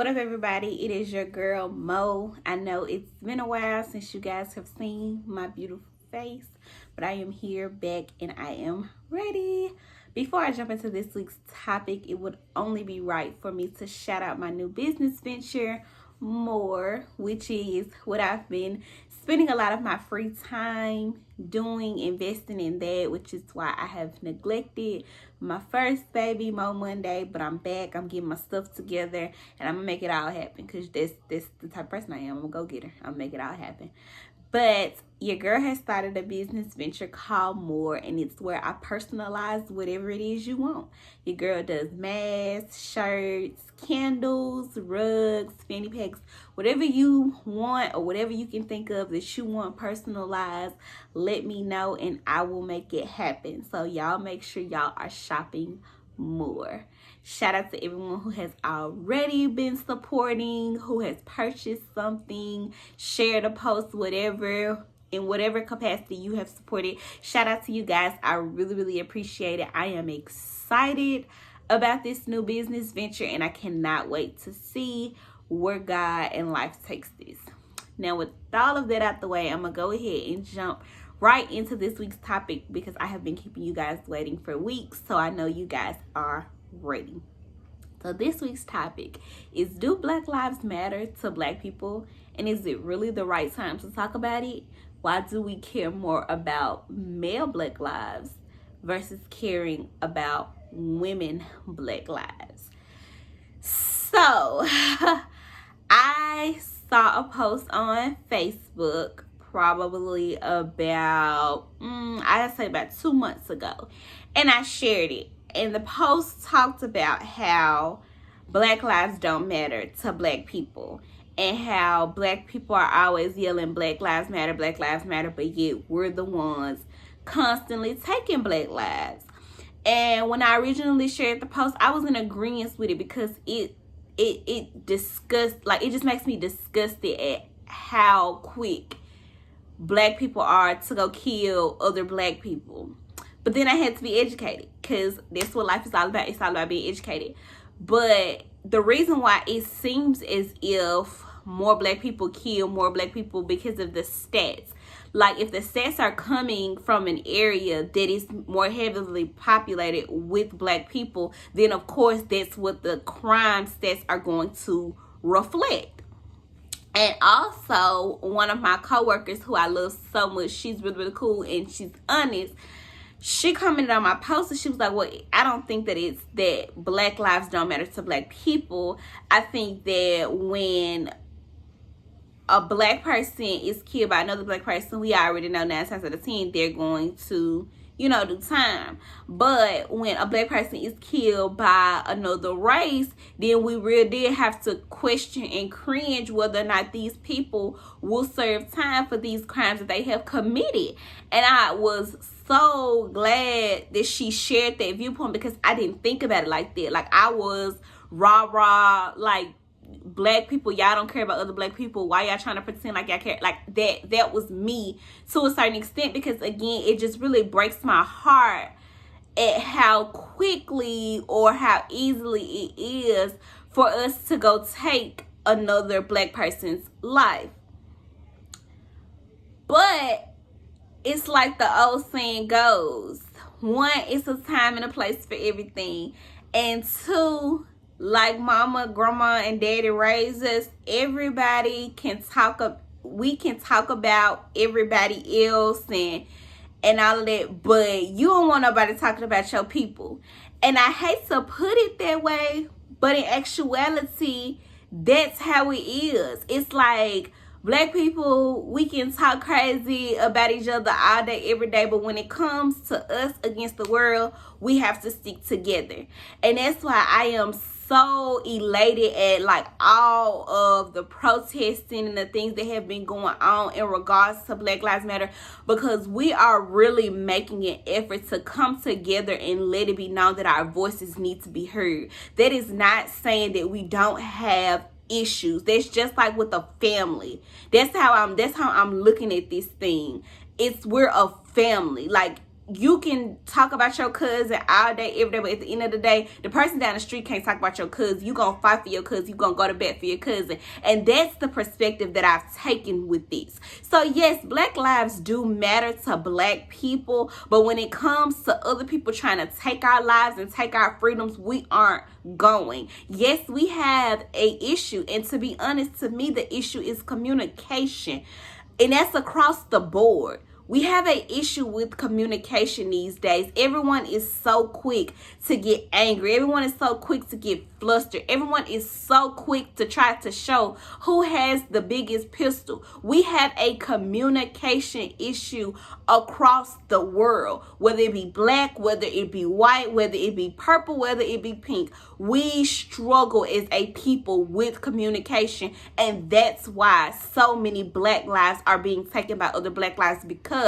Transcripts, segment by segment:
What up, everybody? It is your girl Mo. I know it's been a while since you guys have seen my beautiful face, but I am here back and I am ready. Before I jump into this week's topic, it would only be right for me to shout out my new business venture, More, which is what I've been spending a lot of my free time doing, investing in that, which is why I have neglected my first baby, Mo Monday, but I'm back. I'm getting my stuff together and I'm gonna make it all happen because this the type of person I am. I'm gonna go get her. I'm gonna make it all happen. But your girl has started a business venture called More, and it's where I personalize whatever it is you want. Your girl does masks, shirts, candles, rugs, fanny packs, whatever you want or whatever you can think of that you want personalized, let me know and I will make it happen. So y'all make sure y'all are shopping More. Shout out to everyone who has already been supporting, who has purchased something, shared a post, whatever, in whatever capacity you have supported. Shout out to you guys. I really appreciate it. I am excited about this new business venture and I cannot wait to see where God and life takes this. Now, with all of that out the way, I'm going to go ahead and jump right into this week's topic because I have been keeping you guys waiting for weeks, so I know you guys are ready. So this week's topic is, do Black Lives Matter to Black people? And is it really the right time to talk about it? Why do we care more about male Black lives versus caring about women Black lives? So I saw a post on Facebook probably about, I'd say about 2 months ago. And I shared it. And the post talked about how Black lives don't matter to Black people. And how Black people are always yelling Black Lives Matter, but yet we're the ones constantly taking Black lives. And when I originally shared the post, I was in agreement with it because it just makes me disgusted at how quick Black people are to go kill other Black people. But then I had to be educated because that's what life is all about. It's all about being educated. But the reason why it seems as if more Black people kill more Black people because of the stats. Like, if the stats are coming from an area that is more heavily populated with Black people, then of course that's what the crime stats are going to reflect. And also, one of my coworkers who I love so much, she's really cool and she's honest, she commented on my post and she was like, well, I don't think that it's that Black lives don't matter to Black people. I think that when a Black person is killed by another Black person, we already know 9 times out of 10 they're going to, do time. But when a Black person is killed by another race, then we really did have to question and cringe whether or not these people will serve time for these crimes that they have committed. And I was so glad that she shared that viewpoint because I didn't think about it like that. Like, I was rah, like, Black people, y'all don't care about other Black people. Why y'all trying to pretend like y'all care? Like, that was me to a certain extent because, again, it just really breaks my heart at how quickly or how easily it is for us to go take another Black person's life. But it's like the old saying goes, 1, it's a time and a place for everything, and 2, like mama, grandma, and daddy raised us, everybody can talk we can talk about everybody else and all of that, but you don't want nobody talking about your people. And I hate to put it that way, but in actuality, that's how it is. It's like, Black people, we can talk crazy about each other all day, every day, but when it comes to us against the world, we have to stick together. And that's why I am so elated at like all of the protesting and the things that have been going on in regards to Black Lives Matter, because we are really making an effort to come together and let it be known that our voices need to be heard. That is not saying that we don't have issues. That's just like with a family. That's how I'm looking at this thing. We're a family. Like, you can talk about your cousin all day, every day, but at the end of the day, the person down the street can't talk about your cousin. You gonna fight for your cousin. You gonna go to bat for your cousin. And that's the perspective that I've taken with this. So yes, Black lives do matter to Black people, but when it comes to other people trying to take our lives and take our freedoms, we aren't going. Yes, we have a issue, and to be honest, to me, the issue is communication, and that's across the board. We have an issue with communication these days. Everyone is so quick to get angry. Everyone is so quick to get flustered. Everyone is so quick to try to show who has the biggest pistol. We have a communication issue across the world, whether it be Black, whether it be white, whether it be purple, whether it be pink. We struggle as a people with communication, and that's why so many Black lives are being taken by other Black lives, because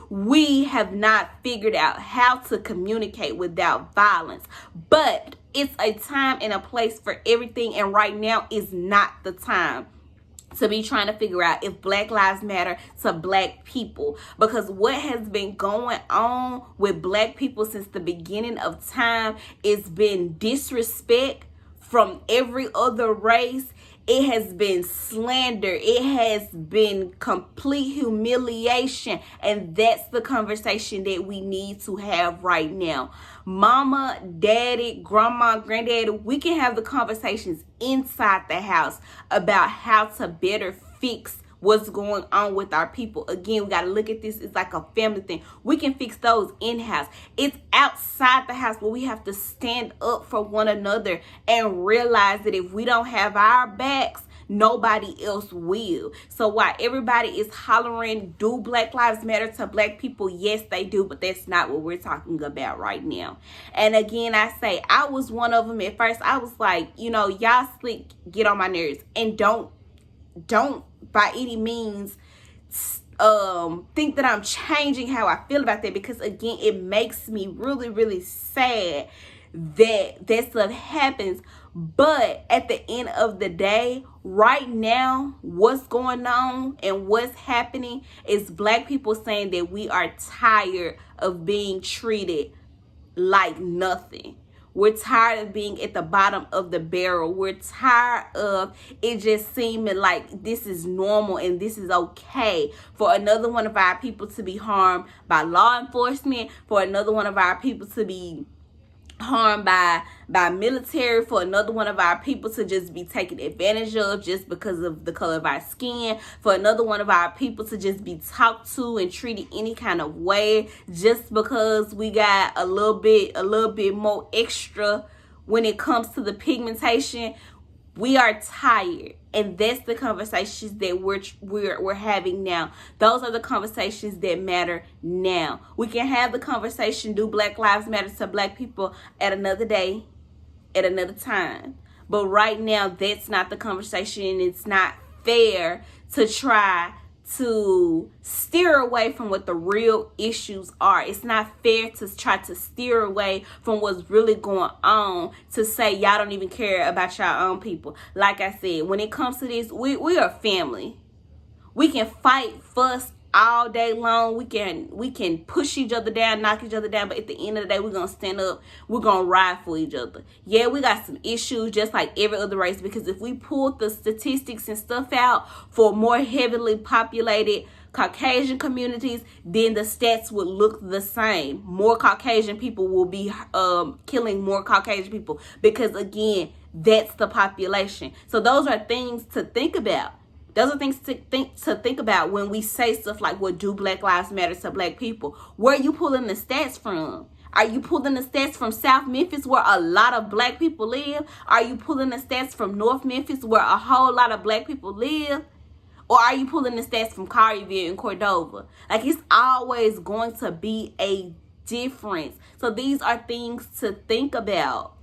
we have not figured out how to communicate without violence. But it's a time and a place for everything, and right now is not the time to be trying to figure out if Black lives matter to Black people, because what has been going on with Black people since the beginning of time is been disrespect from every other race. It has been slander. It has been complete humiliation. And that's the conversation that we need to have right now. Mama, daddy, grandma, granddaddy, we can have the conversations inside the house about how to better fix what's going on with our people. Again, we got to look at this. It's like a family thing. We can fix those in-house. It's outside the house where we have to stand up for one another and realize that if we don't have our backs, nobody else will. So while everybody is hollering, do Black lives matter to Black people? Yes, they do, but that's not what we're talking about right now. And again, I say, I was one of them. At first, I was like, y'all slick, get on my nerves. And don't by any means think that I'm changing how I feel about that, because again, it makes me really, really sad that stuff happens. But at the end of the day, right now, what's going on and what's happening is Black people saying that we are tired of being treated like nothing. We're tired of being at the bottom of the barrel. We're tired of it just seeming like this is normal and this is okay for another one of our people to be harmed by law enforcement, for another one of our people to be harmed by military, for another one of our people to just be taken advantage of just because of the color of our skin, for another one of our people to just be talked to and treated any kind of way just because we got a little bit more extra when it comes to the pigmentation. We are tired, and that's the conversations that we're having now. Those are the conversations that matter now. We can have the conversation, do Black lives matter to Black people, at another day, at another time. But right now, that's not the conversation. It's not fair to try to steer away from what the real issues are. It's not fair to try to steer away from what's really going on, to say y'all don't even care about your own people. Like I said, when it comes to this, we are family. We can fight, fuss all day long. We can push each other down, knock each other down, but at the end of the day, we're gonna stand up. We're gonna ride for each other. Yeah, we got some issues just like every other race, because if we pull the statistics and stuff out for more heavily populated Caucasian communities, then the stats would look the same. More Caucasian people will be killing more Caucasian people, because again, that's the population. So those are things to think about. Those are things to think about when we say stuff like, well, do Black lives matter to Black people? Where are you pulling the stats from? Are you pulling the stats from South Memphis, where a lot of Black people live? Are you pulling the stats from North Memphis, where a whole lot of Black people live? Or are you pulling the stats from Collierville and Cordova? Like, it's always going to be a difference. So these are things to think about.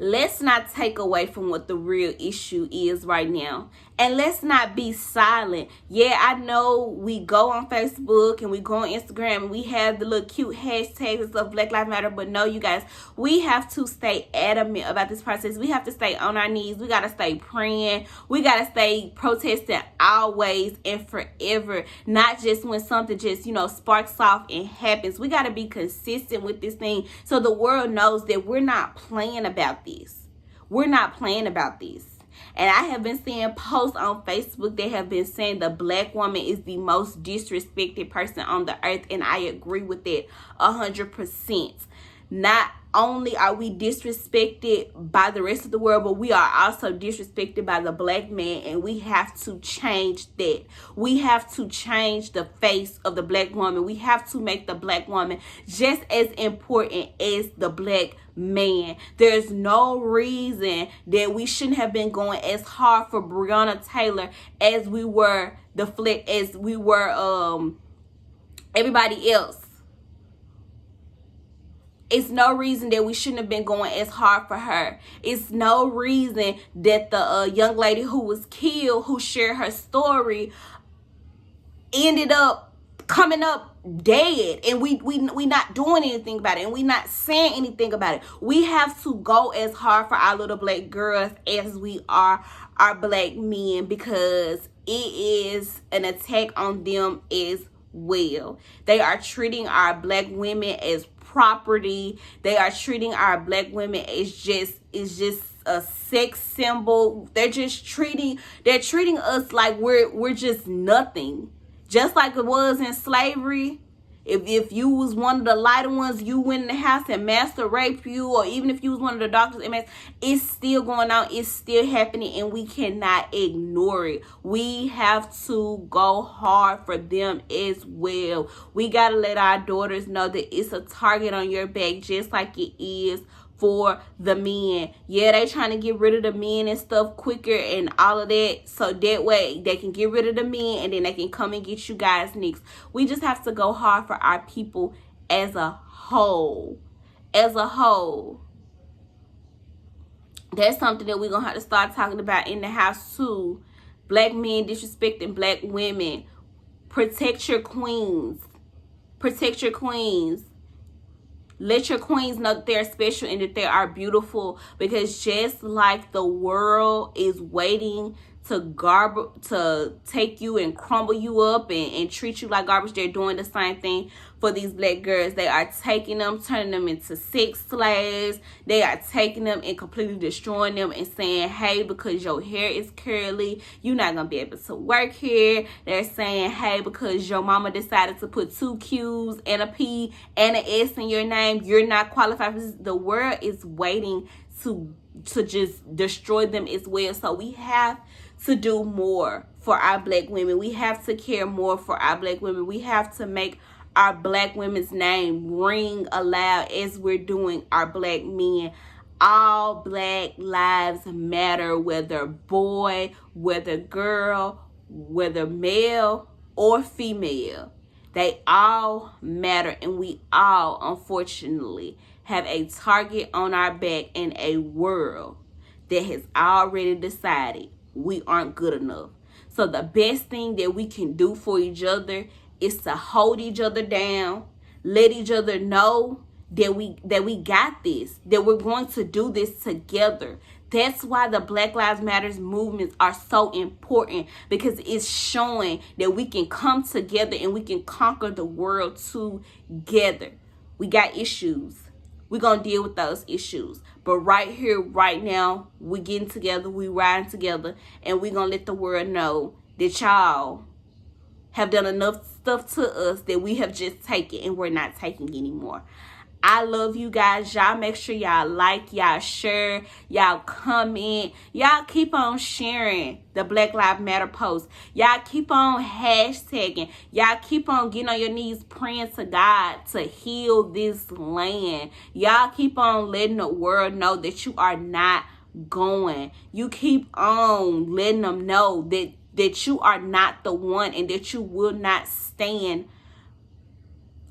let's not take away from what the real issue is right now. And let's not be silent. Yeah, I know we go on Facebook and we go on Instagram and we have the little cute hashtags and stuff, Black Lives Matter. But no, you guys, we have to stay adamant about this process. We have to stay on our knees. We got to stay praying. We got to stay protesting always and forever. Not just when something just, sparks off and happens. We got to be consistent with this thing so the world knows that we're not playing about this. We're not playing about this. And I have been seeing posts on Facebook that have been saying the black woman is the most disrespected person on the earth. And I agree with that 100%. Not only are we disrespected by the rest of the world, but we are also disrespected by the black man. And we have to change that. We have to change the face of the black woman. We have to make the black woman just as important as the black man. There's no reason that we shouldn't have been going as hard for Breonna Taylor as we were everybody else. It's no reason that we shouldn't have been going as hard for her. It's no reason that the young lady who was killed, who shared her story, ended up coming up dead, and we not doing anything about it, and we not saying anything about it. We have to go as hard for our little black girls as we are our black men, because it is an attack on them as well. They are treating our black women as property. They are treating our black women as just a sex symbol. They're treating us like we're just nothing. Just like it was in slavery. If you was one of the lighter ones, you went in the house and master raped you, or even if you was one of the doctors, it's still going on. It's still happening, and we cannot ignore it. We have to go hard for them as well. We got to let our daughters know that it's a target on your back, just like it is for the men. Yeah, they trying to get rid of the men and stuff quicker and all of that, so that way they can get rid of the men and then they can come and get you guys next. We just have to go hard for our people as a whole. As a whole. That's something that we're gonna have to start talking about in the house too. Black men disrespecting black women. Protect your queens. Protect your queens. Let your queens know that they're special and that they are beautiful, because just like the world is waiting to take you and crumble you up and treat you like garbage, they're doing the same thing for these black girls. They are taking them, turning them into sex slaves. They are taking them and completely destroying them and saying, hey, because your hair is curly, you're not going to be able to work here. They're saying, hey, because your mama decided to put 2 Q's and a P and an S in your name, you're not qualified for this. The world is waiting to just destroy them as well. So we have to do more for our black women. We have to care more for our black women. We have to make our black women's name ring aloud as we're doing our black men. All black lives matter, whether boy, whether girl, whether male or female. They all matter, and we all, unfortunately, have a target on our back in a world that has already decided we aren't good enough. So the best thing that we can do for each other is to hold each other down, let each other know that we got this, that we're going to do this together. That's why the Black Lives Matter movements are so important, because it's showing that we can come together and we can conquer the world together. We got issues. We're going to deal with those issues. But right here, right now, we're getting together, we riding together, and we're going to let the world know that y'all have done enough stuff to us that we have just taken and we're not taking anymore. I love you guys. Y'all make sure y'all like, y'all share, y'all comment. Y'all keep on sharing the Black Lives Matter post. Y'all keep on hashtagging. Y'all keep on getting on your knees praying to God to heal this land. Y'all keep on letting the world know that you are not going. You keep on letting them know that you are not the one and that you will not stand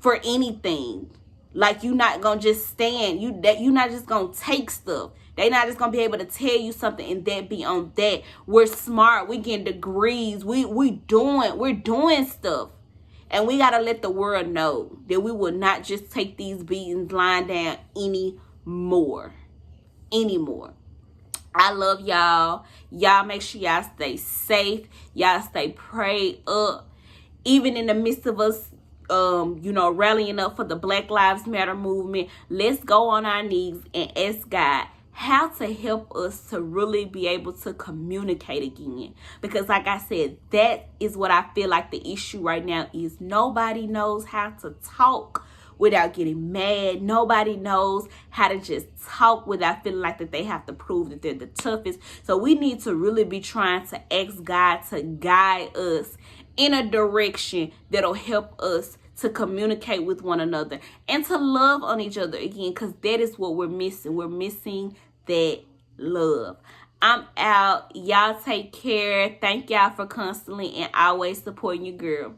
for anything. Like, you're not gonna just stand. You're not just gonna take stuff. They not just gonna be able to tell you something and that be on that. We're smart. We getting degrees. We're doing stuff. And we gotta let the world know that we will not just take these beatings lying down anymore. I love y'all. Y'all make sure y'all stay safe. Y'all stay prayed up. Even in the midst of us, rallying up for the Black Lives Matter movement, let's go on our knees and ask God how to help us to really be able to communicate again. Because like I said, that is what I feel like the issue right now is. Nobody knows how to talk without getting mad. Nobody knows how to just talk without feeling like that they have to prove that they're the toughest. So we need to really be trying to ask God to guide us in a direction that'll help us to communicate with one another and to love on each other again, because that is what we're missing. We're missing that love. I'm out. Y'all take care. Thank y'all for constantly and always supporting your girl.